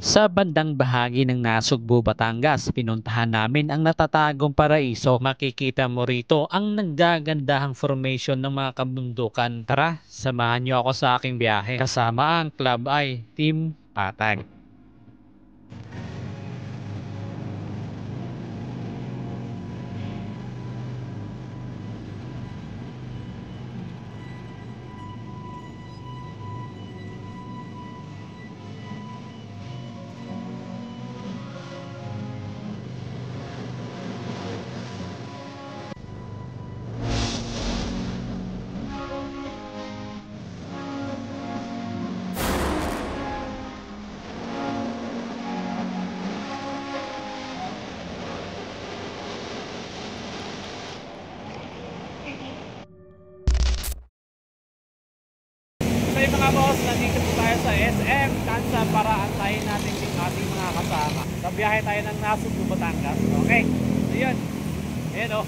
Sa bandang bahagi ng Nasugbu, Batangas, pinuntahan namin ang natatagong paraiso. Makikita mo rito ang naggagandahang formation ng mga kabundukan. Tara, samahan niyo ako sa aking biyahe. Kasama ang Club I, Team Patag. So mga boss, nandito po tayo sa SM Tansa para antayin natin yung ating mga kasama. Nabiyahe tayo ng Nasugbu, Batangas. Okay, so yun. Ayan o,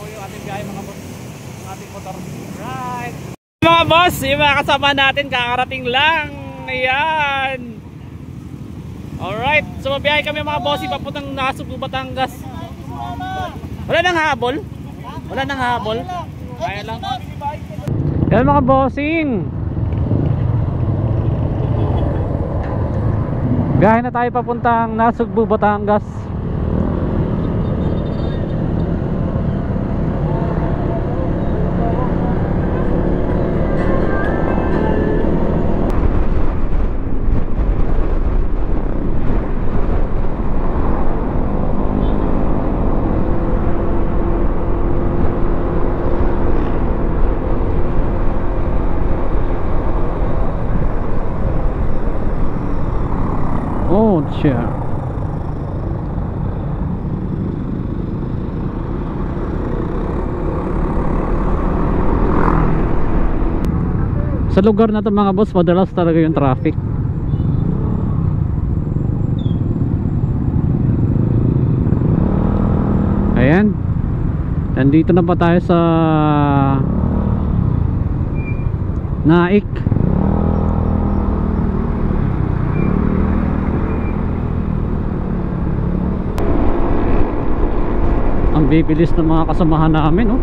yung ating biyahe mga boss, yung ating motor. Right. Mga boss, yung mga kasama natin kakarating lang. Ayan. Alright, so mabiyahe kami mga boss, papuntang Nasugbu, Batangas. Wala nang habol? Wala nang habol? Kaya lang. Yan mga bossing. Biyahe na tayo papuntang Nasugbu, Batangas. Oh, siya. Sa lugar na to mga boss, madalas talaga yung traffic. Ayan. Nandito na pa tayo sa Naik. Ang bibilis ng mga kasamahan namin, oh.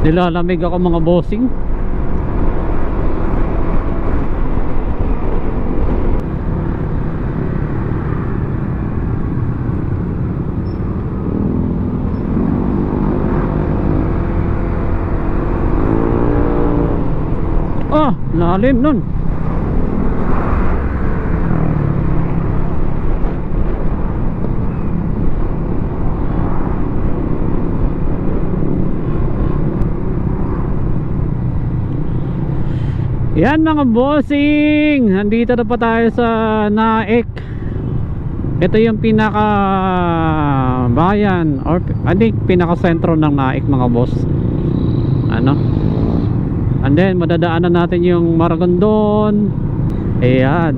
Nilalamig ako mga bossing. Ah, lalim nun. Yan mga bossing, nandito na pa tayo sa Naik. Ito yung pinaka bayan or pinaka sentro ng Naik mga boss. Ano? And then madadaanan natin yung Maragondon. Ayan.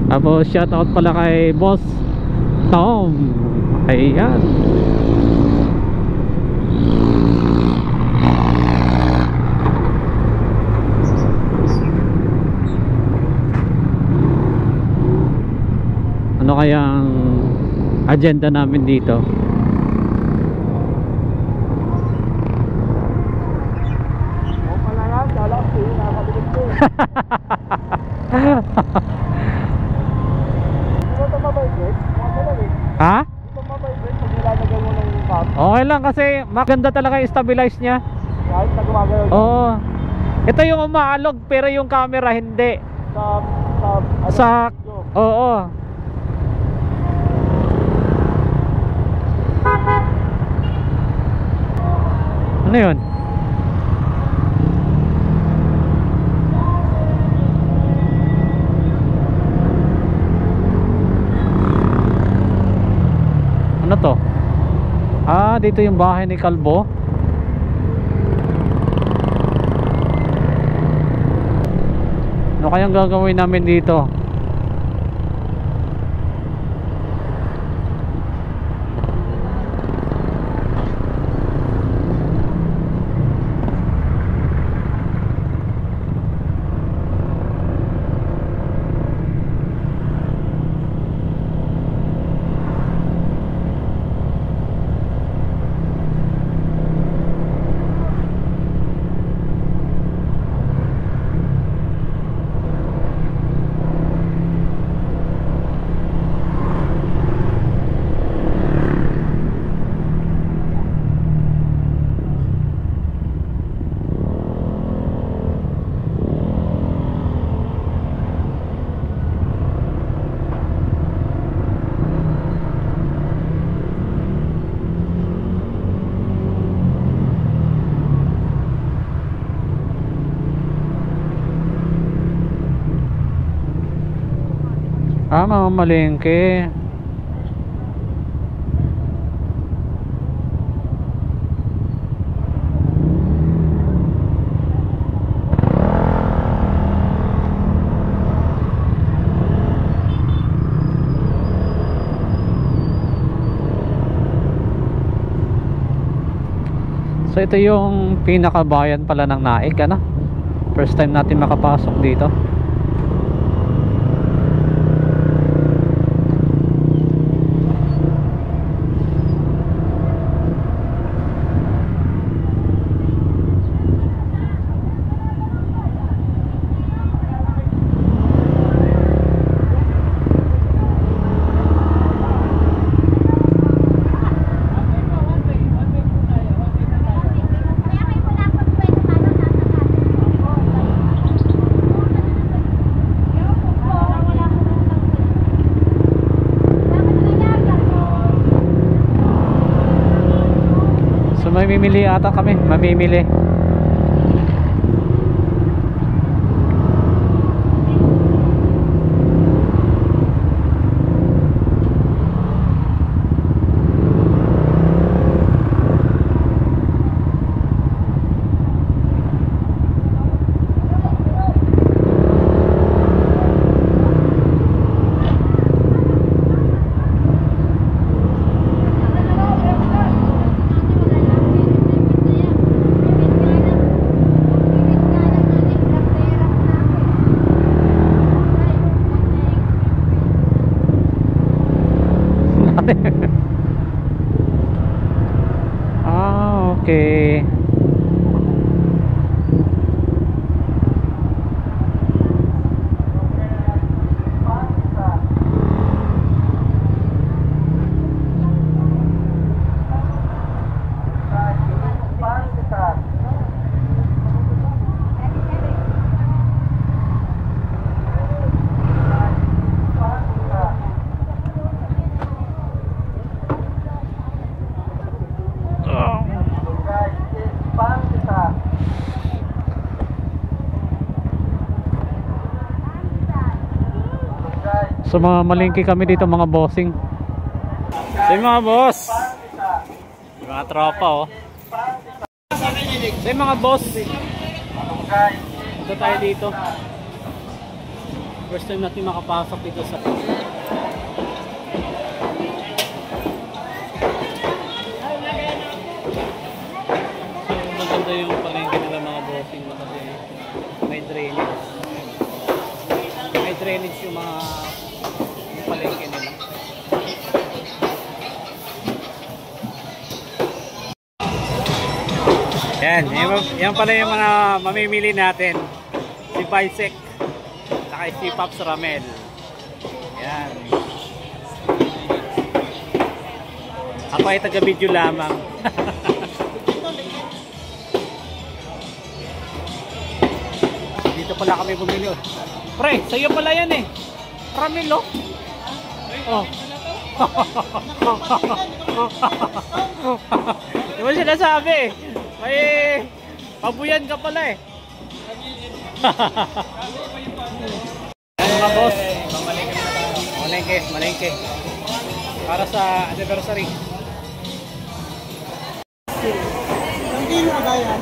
Tapos shout out pala kay Boss Tom. Ayan. Ano kayang agenda namin dito? Ha? Okay lang kasi maganda talaga yung stabilize niya. Kahit na gumagalaw. Oo. Ito yung umaalog pero yung camera hindi. Sa oo. Ano yun? Ano to? Ah, dito yung bahay ni Kalbo. Ano kayang gagawin namin dito? Mamamalengke. So ito yung pinakabayan pala ng Naik, ano? First time natin makapasok dito. So mamimili ata kami, mamimili. Okay. So mga malingki kami dito mga bossing. So yung mga boss, yung mga tropa oh. So yung mga boss, ito tayo dito. First time natin makapasok dito sa maganda yung palengke nila mga bossing kasi may drainage. May drainage yung mga palengke nila. Yan pala yung mga mamimili natin. Si Bisek saka si Pops Ramel. Yan. Ako ay taga-video lamang. Dito pala kami bumili. Pre, sa'yo pala yan eh. Ramel oh. Oh. Di ba sinasabi eh? May pabuyan ka pala eh. Mga boss, malengke. Para sa anniversary. Hindi mo ba yan?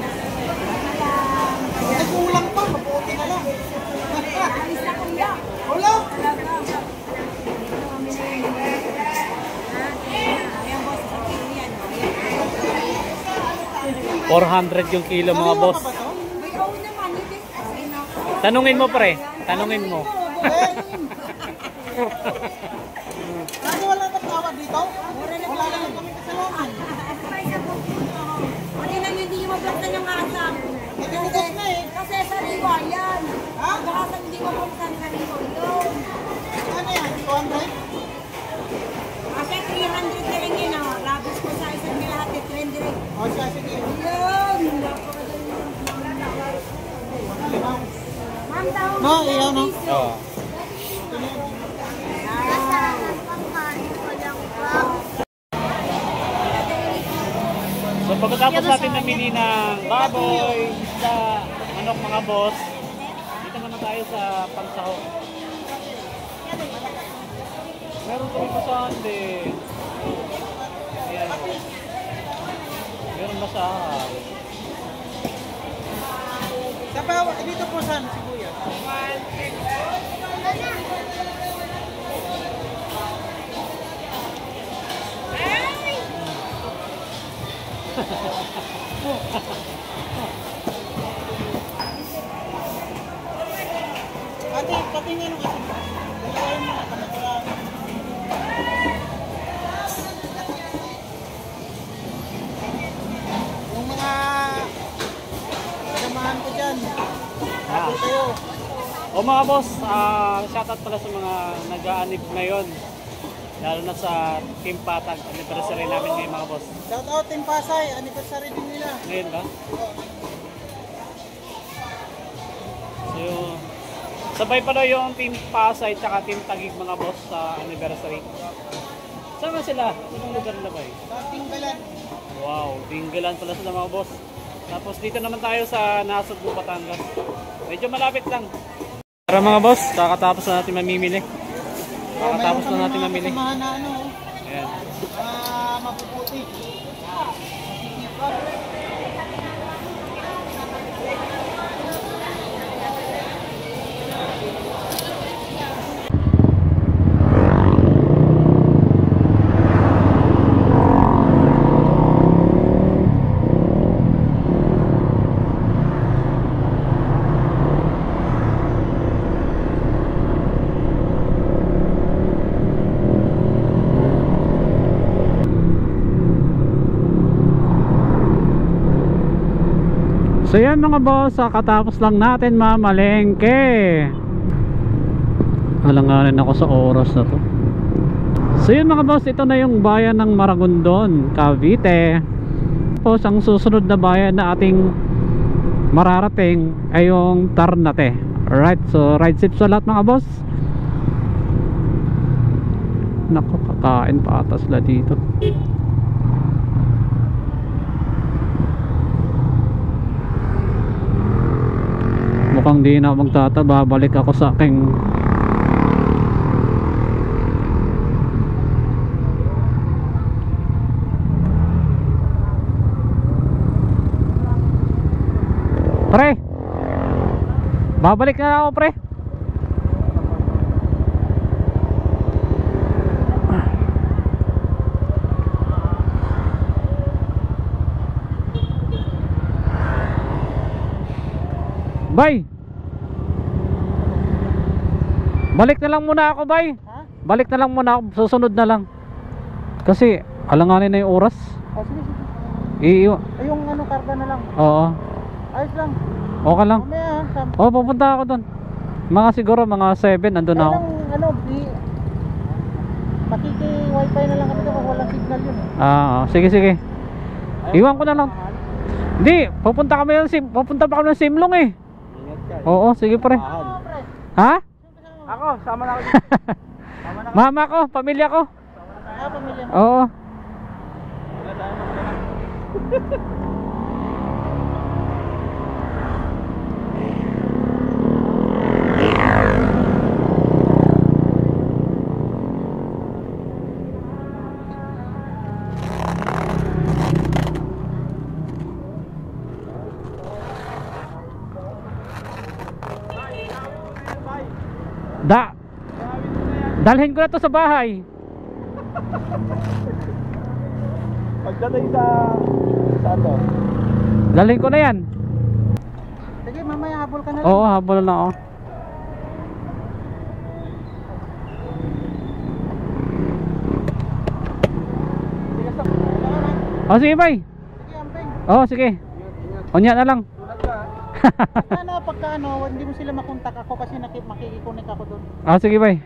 Ay, kulang pa. Mabuti na lang. Wala. 400 yung kilo mga boss. Tanungin mo pre, tanungin mo. Ano wala na tawag dito? Wala lang kami kasalanan. Pati lang hindi mo mabuksan yung asam. Nagbukas na eh. Kasi sariwa yan. Ha? Baka hindi mo mabuksan sariwa yun. Ano yan? 200? Kasi 300 na lang yun. Labis ko sa isang lahat 300. O siya, sige. Yun. Ma'am, tawag No, iyaw no? Oo. So pagkatapos natin namili ng baboy, isda, manok mga boss, dito naman tayo sa pansahok. Meron kami basahan din. Ayan. Meron basahan. Sa bawah, dito po saan si Kuya? Ate, patingin mo kasi. Dalayan mo na kamagla. Yung mga kasamahan ko dyan. Happy kayo. O mga boss, shoutout pala sa mga nag-aanib ngayon. Lalo na sa Team Patag, anniversary namin ngayon mga boss. Shout out Team Pasay, anniversary din nila. Ngayon ba? So, sabay pa daw yung Team Pasay at Team Taguig mga boss sa anniversary. Saan nga sila? Anong lugar na ba eh? Sa Tinggalan. Wow, Tinggalan pala sila mga boss. Tapos dito naman tayo sa Nasugbu, Batangas. Medyo malapit lang. Tara mga boss, kakatapos na natin mamimili. Kakatapos na natin mamili. Kasamahan na ano, Ayan. mapuputi. So yan mga boss, katapos lang natin mamalengke. Alanganin ako sa oras na to. So yun mga boss, ito na yung bayan ng Maragondon, Cavite. Tapos ang susunod na bayan na ating mararating ay yung Ternate. Alright, so ride safe sa lahat mga boss. Naku, kakain pa ata sila dito. Mukhang di na magtataba, balik ako sa aking pre, babalik na ako pre. Bay, balik na lang muna ako bay. Ha? Balik na lang muna ako, susunod na lang. Kasi alanganin na yung oras. Oh, sige, sige. Iyo. Ay, yung ano, karga na lang. Oo. Ayos lang. Okay lang. Mamaya ha. Oh, pupunta ako doon. Mga siguro mga 7 nandun ako. Ano, makiki-wifi na lang kami doon kung walang signal yun eh. Sige sige. Iwan ko na lang. Hindi, pupunta pa kami ng Simlong eh. Oo, sige pre. Ha? Ako, sama na ako. Mama ko, pamilya ko. Pamilya mo. Oo. Dalhin ko na to sa bahay. Pagdating sa ano? Dalhin ko na yan. Sige, mamaya habol ka na lang. Oo, habol na ako. Sige, stop. Oh, sige bay. Sige, amping. Oo, sige. Unya na lang. Pagka hindi mo sila makontak ako kasi makikikonek ako doon. Sige bay.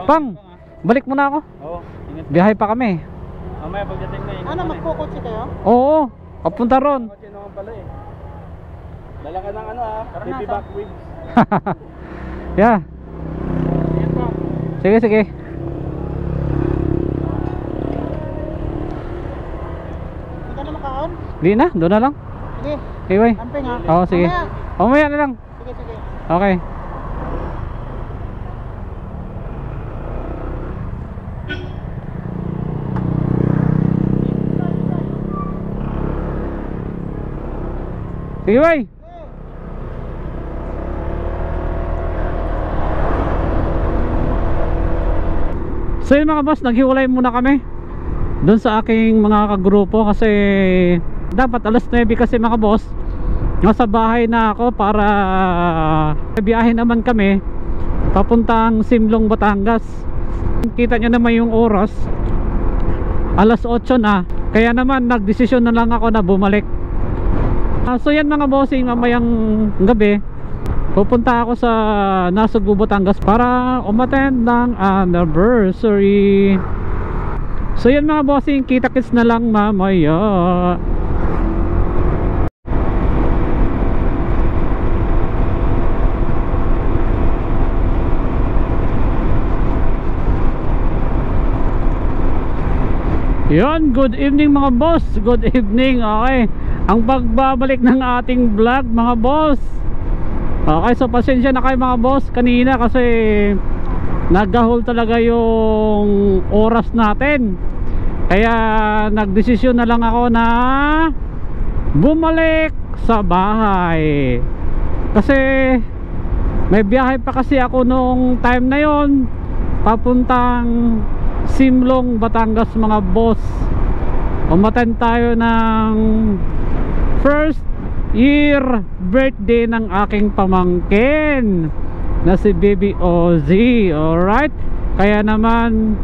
Pang, balik muna ako. Oo, ingat. Biyahe pa kami. Mamaya pagdating na Ano, magkukotse kayo? Oo, papunta ron. Kotse naman pala eh. Dala ka ng baby back ribs. Yeah. Yan po. Sige, sige. Hindi ka na makaon? Di na, doon na lang. Sige, Okay bay. amping ha. Oo, sige. Mamaya. Mamaya na lang. Sige, sige. Okay. Sige, bay. So yun mga boss, naghiwalay muna kami doon sa aking mga kagrupo kasi dapat alas 9 kasi mga boss nasa bahay na ako para biyahe naman kami papuntang Simlong, Batangas. Kita nyo naman yung oras, alas 8 na, kaya naman nagdesisyon na lang ako na bumalik. So yan mga bossing, mamayang gabi pupunta ako sa Nasugbu, Batangas para umattend ng anniversary. So yan mga bossing, kita-kits na lang mamaya. Yon, good evening mga boss. Good evening. Okay, ang pagbabalik ng ating vlog mga boss. Okay, so pasensya na kayo mga boss kanina kasi nagahol talaga yung oras natin, kaya nagdesisyon na lang ako na bumalik sa bahay kasi may biyahe pa kasi ako nung time na yon papuntang Simlong, Batangas mga boss. Umattend tayo ng first year birthday ng aking pamangkin na si Baby Ozzy. Alright, kaya naman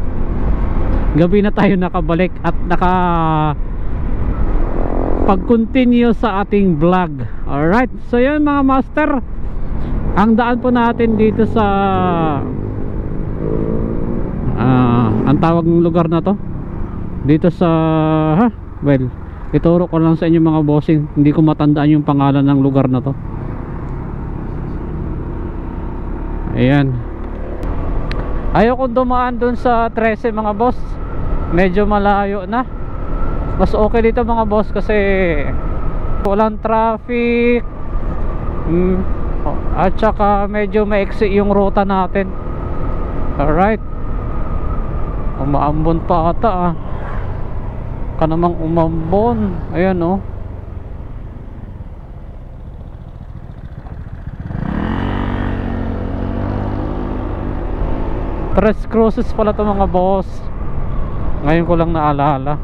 gabi na tayo nakabalik at pag-continue sa ating vlog. Alright, so yun mga master, ang daan po natin dito sa ang tawag ng lugar na to dito sa well, ituro ko lang sa inyo mga bossing, hindi ko matandaan yung pangalan ng lugar na to. Ayan, ayoko dumaan dun sa 13 mga boss, medyo malayo na. Mas okay dito mga boss kasi walang traffic, at saka medyo maiksi yung ruta natin. Alright, umaambon pa ata ka namang umambon. Ayan oh. Tres Cruces pala to mga boss, ngayon ko lang naalala.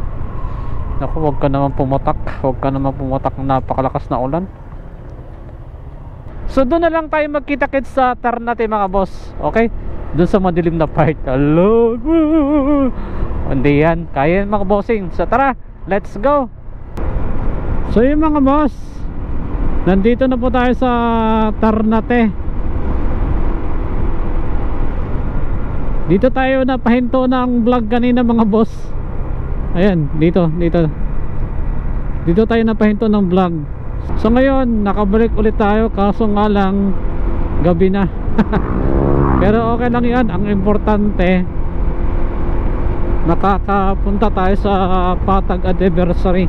Naku, huwag ka naman pumatak, huwag ka naman pumatak, napakalakas na ulan. So doon na lang tayo magkita-kits sa Ternate mga boss. Okay, doon sa madilim na part. Hello, hindi yan kaya mga bossing. So tara, let's go. So yun mga boss, nandito na po tayo sa Ternate. Dito tayo na pahinto ng vlog kanina mga boss. Ayan, dito tayo na pahinto ng vlog. So ngayon nakabalik ulit tayo, kaso nga lang gabi na. Pero okay lang yan, ang importante nakakapunta tayo sa Patag Anniversary.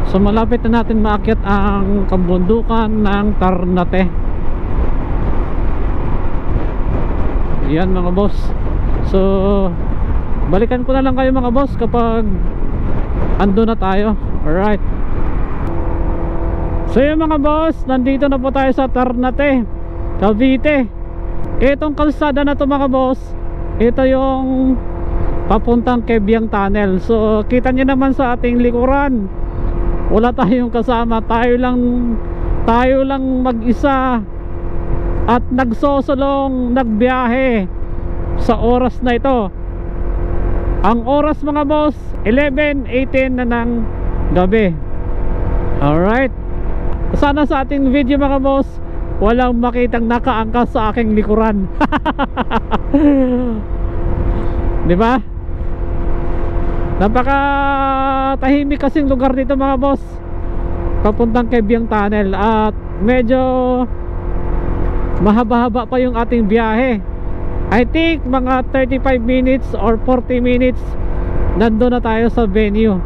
So malapit na natin maakyat ang kabundukan ng Ternate. Yan mga boss. So balikan ko na lang kayo mga boss kapag ando na tayo. Alright, so yun mga boss, nandito na po tayo sa Ternate, Cavite. Itong kalsada na to mga boss, ito yung papuntang Kebyang Tunnel. So kita nyo naman sa ating likuran, wala tayong kasama, tayo lang mag-isa at nagsosolong nagbiyahe sa oras na ito. Ang oras mga boss, 11:18 na ng gabi. Alright, sana sa ating video mga boss walang makitang nakaangkas sa aking likuran. Diba? Napaka tahimik kasing lugar dito mga boss, papuntang Kebyang Tunnel, at medyo mahaba-haba pa yung ating biyahe. I think mga 35 minutes or 40 minutes nandun na tayo sa venue.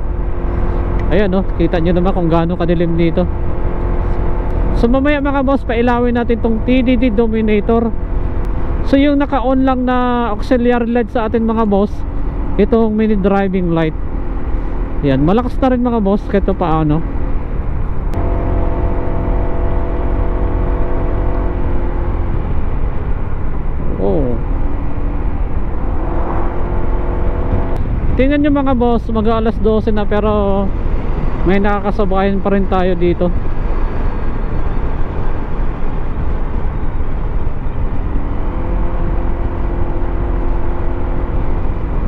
Ayan oh, kita nyo naman kung gaano kadilim dito. So mamaya mga boss, pailawin natin tong TDD Dominator. So yung naka-on lang na auxiliary light sa atin mga boss, itong mini driving light. Yan, malakas na rin mga boss kahit paano. Tingnan nyo mga boss, mag-alas 12 na pero may nakakasabayan pa rin tayo dito.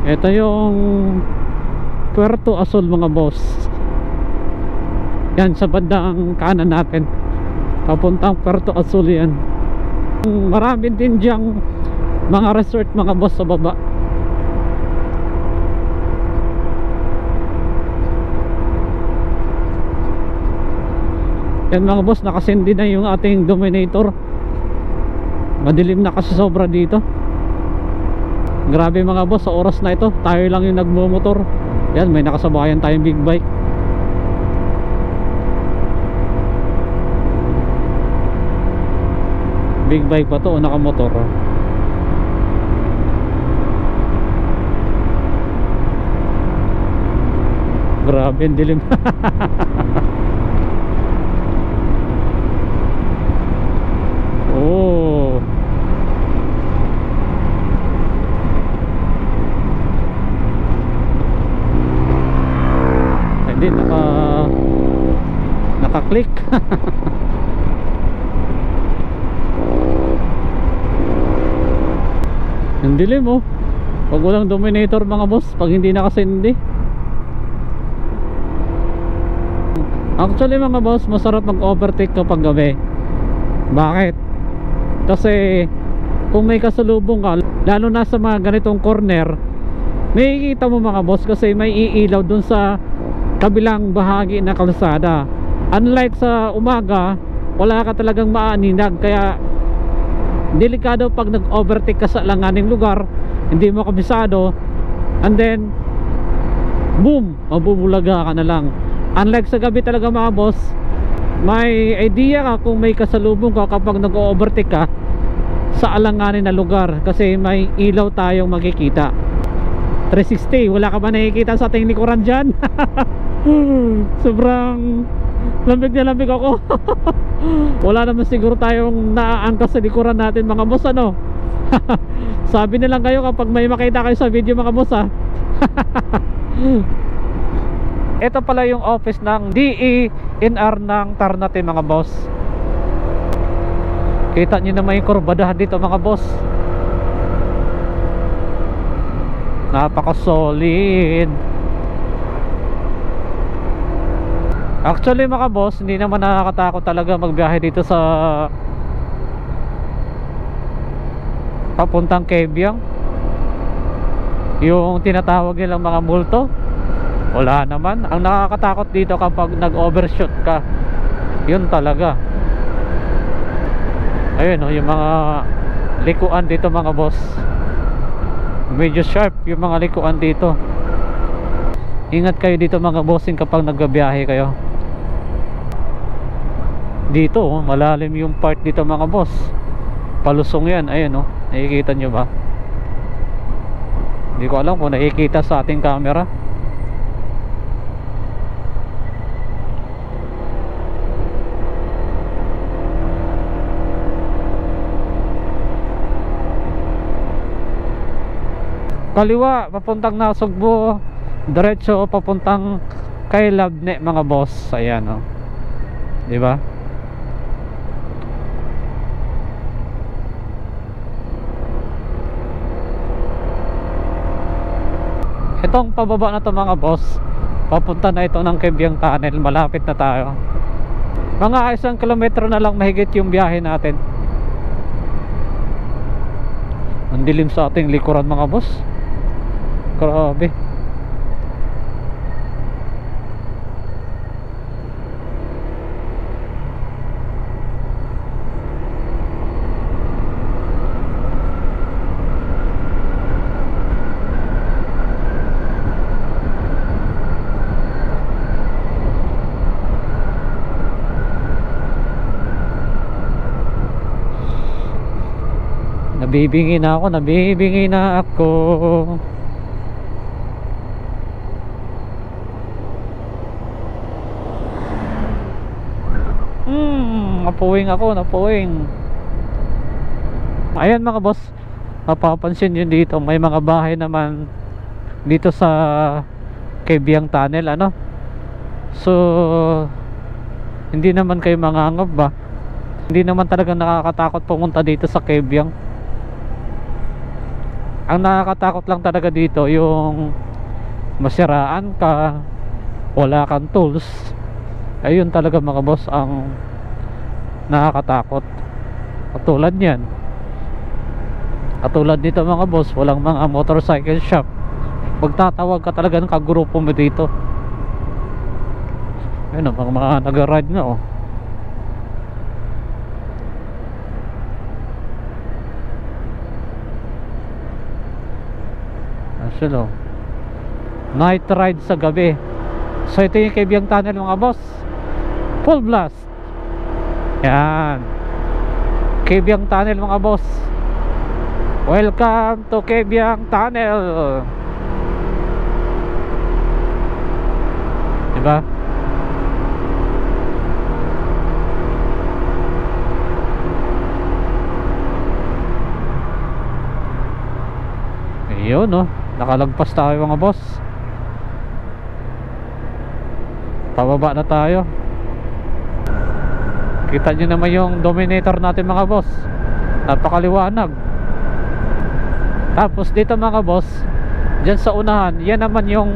Ito yung Puerto Azul mga boss. Yan sa bandang kanan natin, papuntang Puerto Azul yan. Marami din diyang mga resort mga boss sa baba. Yan mga boss, nakasindi na yung ating Dominator. Madilim na kasi sobra dito. Grabe mga boss, sa oras na ito tayo lang yung nagmumotor. Yan, may nakasabayan tayong big bike. Big bike pa to o nakamotor? Grabe ang dilim. Oh. Hindi naka-click. Ang dilim oh. Pag walang Dominator mga boss, pag hindi nakasindi. Actually mga boss, masarap mag-overtake kapag gabi. Bakit? Kasi kung may kasalubong ka, lalo na sa mga ganitong corner, makikita mo mga boss kasi may iilaw dun sa kabilang bahagi na kalsada. Unlike sa umaga, wala ka talagang maaninag. Kaya delikado pag nag-overtake ka sa alanganing lugar, hindi mo kabisado, and then boom, mabubulaga ka na lang. Unlike sa gabi talaga mga boss, may idea ka kung may kasalubong ka kapag nag-overtake ka sa alanganin na lugar, kasi may ilaw tayong makikita. 360, wala ka ba nakikita sa ating likuran dyan? Sobrang lamig na lamig ako. Wala naman siguro tayong naaangkas sa likuran natin mga boss, ano? Sabi na lang kayo kapag may makita kayo sa video mga boss, ha. Ito pala yung office ng DENR ng Ternate mga boss. Kita nyo naman yung kurbadahan dito mga boss. Napaka solid. Actually mga boss, hindi naman nakakatakot talaga magbiyahe dito sa papuntang Kebyang. Yung tinatawag nilang mga multo, wala naman. Ang nakakatakot dito kapag nag-overshoot ka, yun talaga. Ayun oh, yung mga likuan dito mga boss, medyo sharp yung mga likuan dito. Ingat kayo dito mga bossing kapag nagbiyahe kayo. Dito oh, malalim yung part dito mga boss. Palusong yan, ayun oh, nakikita nyo ba? Hindi ko alam kung nakikita sa ating camera. Kaliwa papuntang Nasugbo, diretso papuntang kay Labne mga boss. Ayan oh, di ba? Itong pababa na to mga boss, papunta na ito ng Kebyang Tunnel. Malapit na tayo. Mga 1 kilometro na lang mahigit yung biyahe natin. Ang dilim sa ating likuran mga boss. Grabe. Nabibingi na ako, nabibingi na ako. Napuwing ako, napuwing. Ayan mga boss, mapapansin yun dito, may mga bahay naman dito sa Kebyang Tunnel, ano. So hindi naman kayo mangangab ba? Hindi naman talaga nakakatakot pumunta dito sa Kebyang. Ang nakakatakot lang talaga dito yung masiraan ka, wala kang tools. Ayun talaga mga boss ang nakakatakot. Katulad yan, katulad dito mga boss, walang mga motorcycle shop. Magtatawag ka talaga ng kagrupo mo dito. Ayun o, mga nag-ride na o. Silo night ride sa gabi. So ito yung Kebyang Tunnel mga boss, full blast. Yan, Kebyang Tunnel mga boss. Welcome to Kebyang Tunnel. Diba? Ayun no, nakalagpas tayo mga boss. Pababa na tayo. Kita nyo naman yung Dominator natin mga boss, napakaliwanag. Tapos dito mga boss, dyan sa unahan, yan naman yung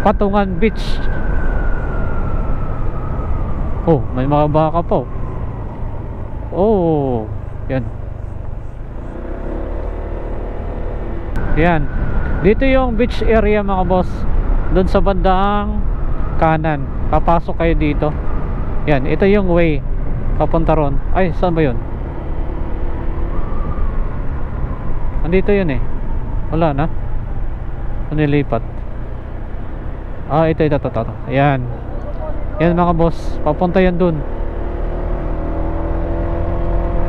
Patungan Beach. Oh, may mga baka po. Oh, yan. Yan, dito yung beach area mga boss. Doon sa bandang kanan, papasok kayo dito. Yan, ito yung way papunta ron. Ay, saan ba yun? Andito yun eh. Wala na. Nilipat. Ah, ito. Ayan. Yan mga boss, papunta yan dun.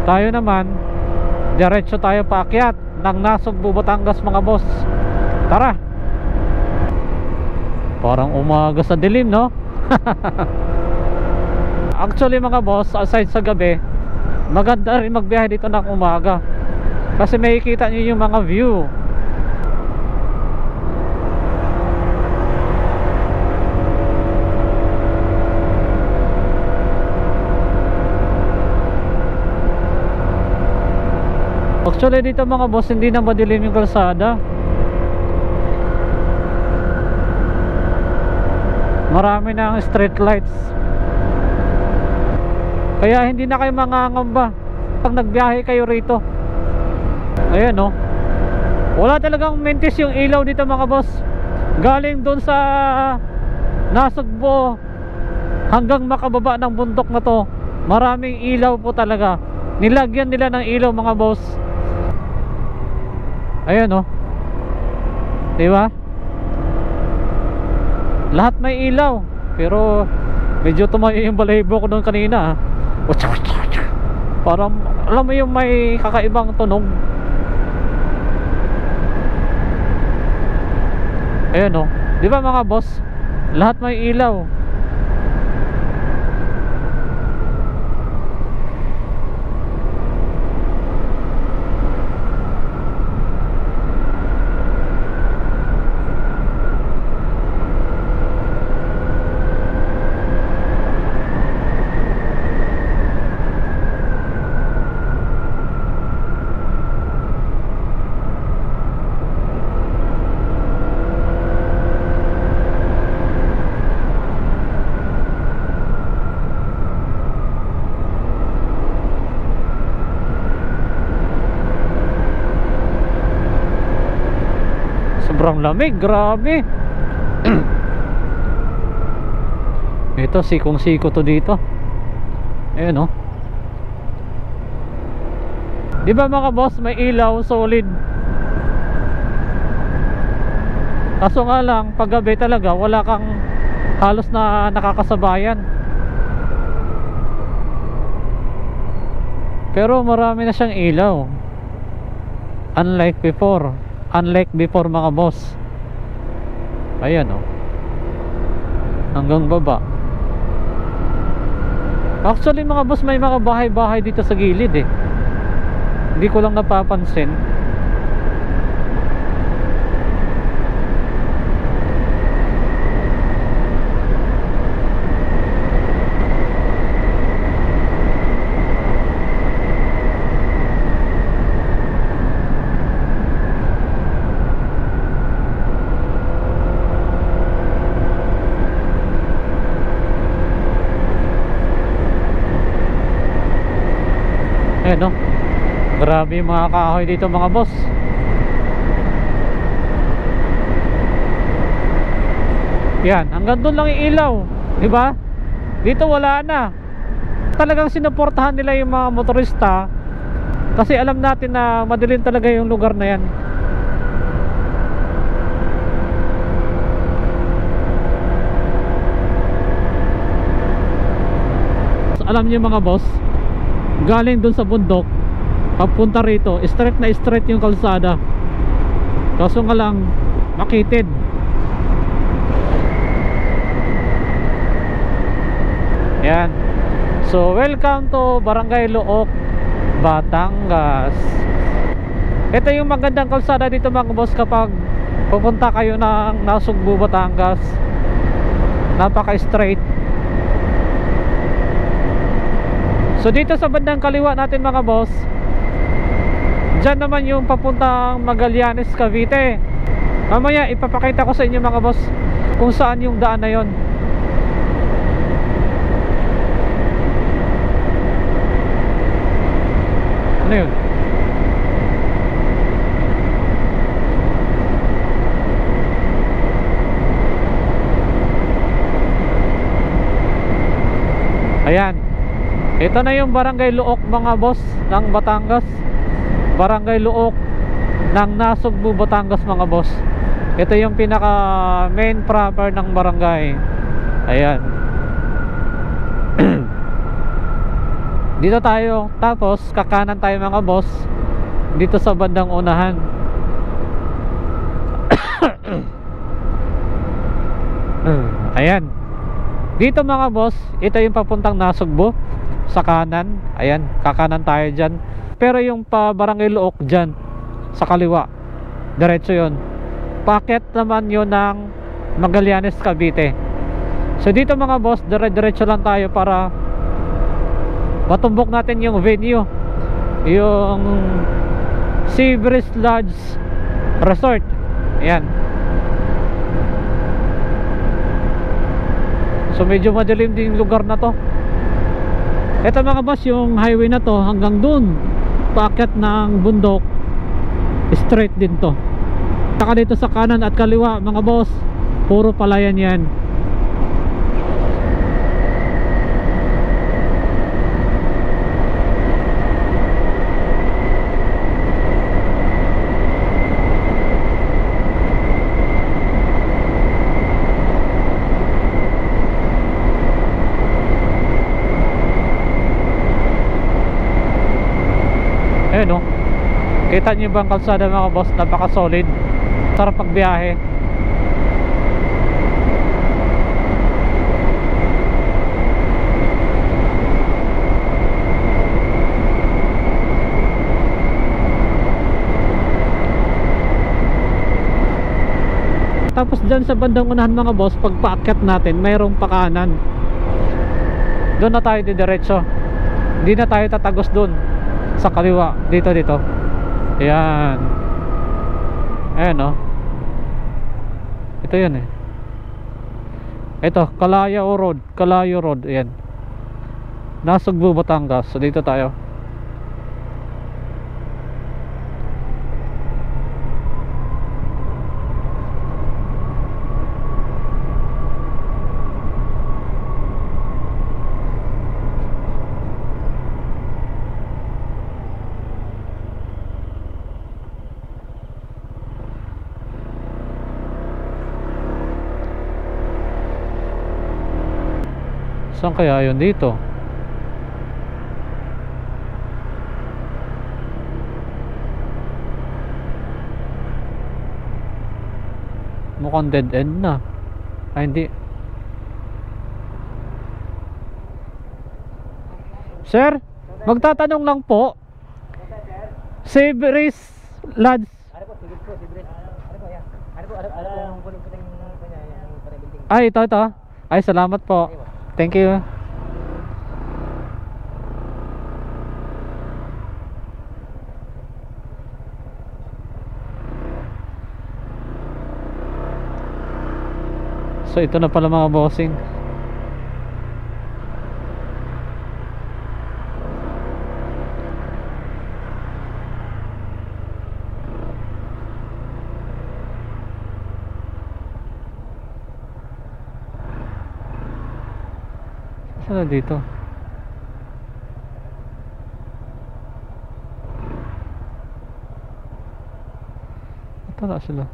Tayo naman, diretso tayo paakyat ng Nasugbu, Batangas mga boss. Tara. Parang umaga sa dilim, no? Actually mga boss, aside sa gabi, maganda rin magbiyahe dito ng umaga. Kasi makikita nyo yung mga view. Actually dito mga boss, hindi na madilim yung kalsada. Marami na ang street lights. Kaya hindi na kayo mangangamba pag nagbiyahe kayo rito. Ayan no, wala talagang mentis yung ilaw dito mga boss. Galing doon sa Nasugbu hanggang makababa ng bundok na to, maraming ilaw po talaga. Nilagyan nila ng ilaw mga boss. Ayan no, diba? Lahat may ilaw. Pero medyo tumayo yung balahibo ko doon kanina. Parang alam mo yung may kakaibang tunog. Ayan no, diba mga boss, lahat may ilaw. Sobrang lamig, grabe. Ito, sikong-siko to dito. Ayan o. Diba mga boss, may ilaw, solid. Kaso nga lang, paggabi talaga, wala kang halos na nakakasabayan. Pero marami na siyang ilaw. Unlike before mga boss. Ayan o, hanggang baba. Actually mga boss, may mga bahay-bahay dito sa gilid eh. Hindi ko lang napapansin. Grabe yung mga kahoy dito mga boss. Yan, hanggang doon lang yung ilaw, di ba? Dito wala na. Talagang sinuportahan nila yung mga motorista kasi alam natin na madilim talaga yung lugar na yan. Alam niyo mga boss, galing dun sa bundok papunta rito, straight na straight yung kalsada, kaso nga lang makitid. Yan. So welcome to Barangay Luok, Batangas. Ito yung magandang kalsada dito mga boss kapag pupunta kayo ng Nasugbu, Batangas. Napaka straight. So dito sa bandang kaliwa natin mga boss, dyan naman yung papuntang Magallanes, Cavite. Mamaya ipapakita ko sa inyo mga boss kung saan yung daan na yon. Ano yun? Ayan. Ito na yung Barangay Luok mga boss ng Batangas. Barangay Luok ng Nasugbu, Batangas mga boss. Ito yung pinaka main proper ng barangay. Ayan. Dito tayo, tapos kakanan tayo mga boss dito sa bandang unahan. Ayan. Dito mga boss, ito yung papuntang Nasugbu sa kanan. Ayan, kakanan tayo dyan. Pero yung pa Barangay Luok dyan sa kaliwa, diretso yon. Packet naman yon ng Magallanes, Cavite. So dito mga boss, diretso lang tayo para matumbok natin yung venue, yung Sea Breeze Lodge Resort. Ayan. So medyo madilim din yung lugar na to. Ito mga boss, yung highway na to hanggang dun, paakyat ng bundok, straight din to. Saka dito sa kanan at kaliwa mga boss, puro palayan yan. Ayan o, kita nyo ba ang kalsada mga boss? Napaka solid, sarap pagbiyahe. Tapos dyan sa bandang unahan mga boss, pag paakyat natin mayroong pakanan. Doon na tayo didiretso, hindi na tayo tatagos doon sa kaliwa, dito. Ayan. Ayan o. Ito yun eh. Ito, Kalayo Road. Ayan, Nasugbu, Batangas. So dito tayo. Saan kaya yun dito? Mukhang dead end na. Ay hindi. Sir, magtatanong lang po. Sea Breeze Lodge. Ay, ito. Ay, salamat po. Thank you. So ito na pala mga bossing. Ano dito? Ito na sila.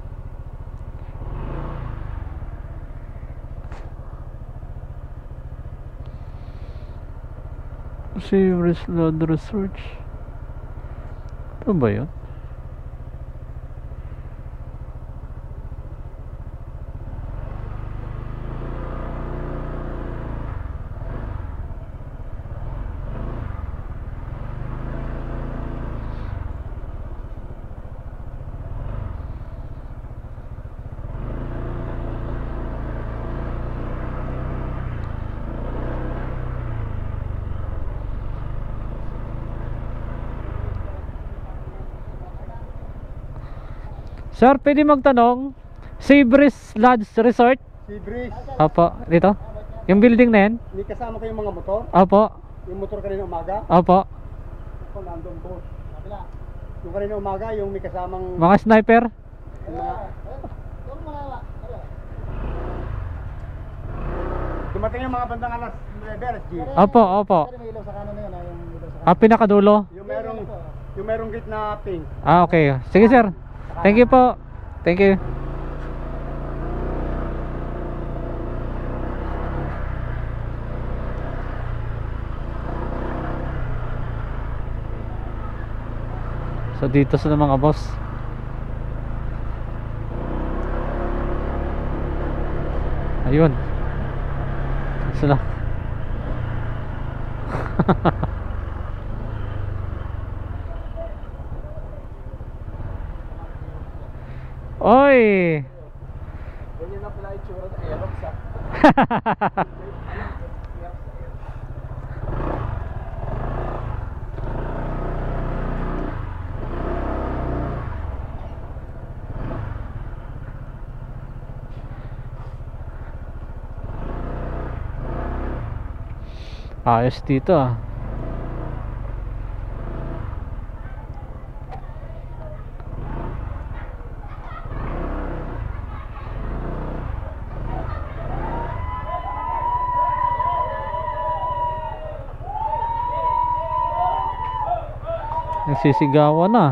Serious Load Research. Ito ba yun? Sir, pwede magtanong? Seabreeze Lodge Resort? Si Brice, Opo, dito? Yung building na yan? may kasama kayong mga motor? Opo, Yung motor kanina umaga? opo. Kung nandun po. Yung kanina umaga, yung may kasamang Mga sniper? yung mga... Dumating yung mga bandang alas 9, alas 10. Opo, opo. May ilaw sa kanan na yun, yung ilaw sa Pinakadulo? Yung merong gate na pink. Okay. Sige sir. Thank you po. Thank you. So dito sila mga boss. Ayun. Sila. Oy. Ganyan na pala itsura ng Aerox ah. Ayos dito ah. Nagsisigawan na.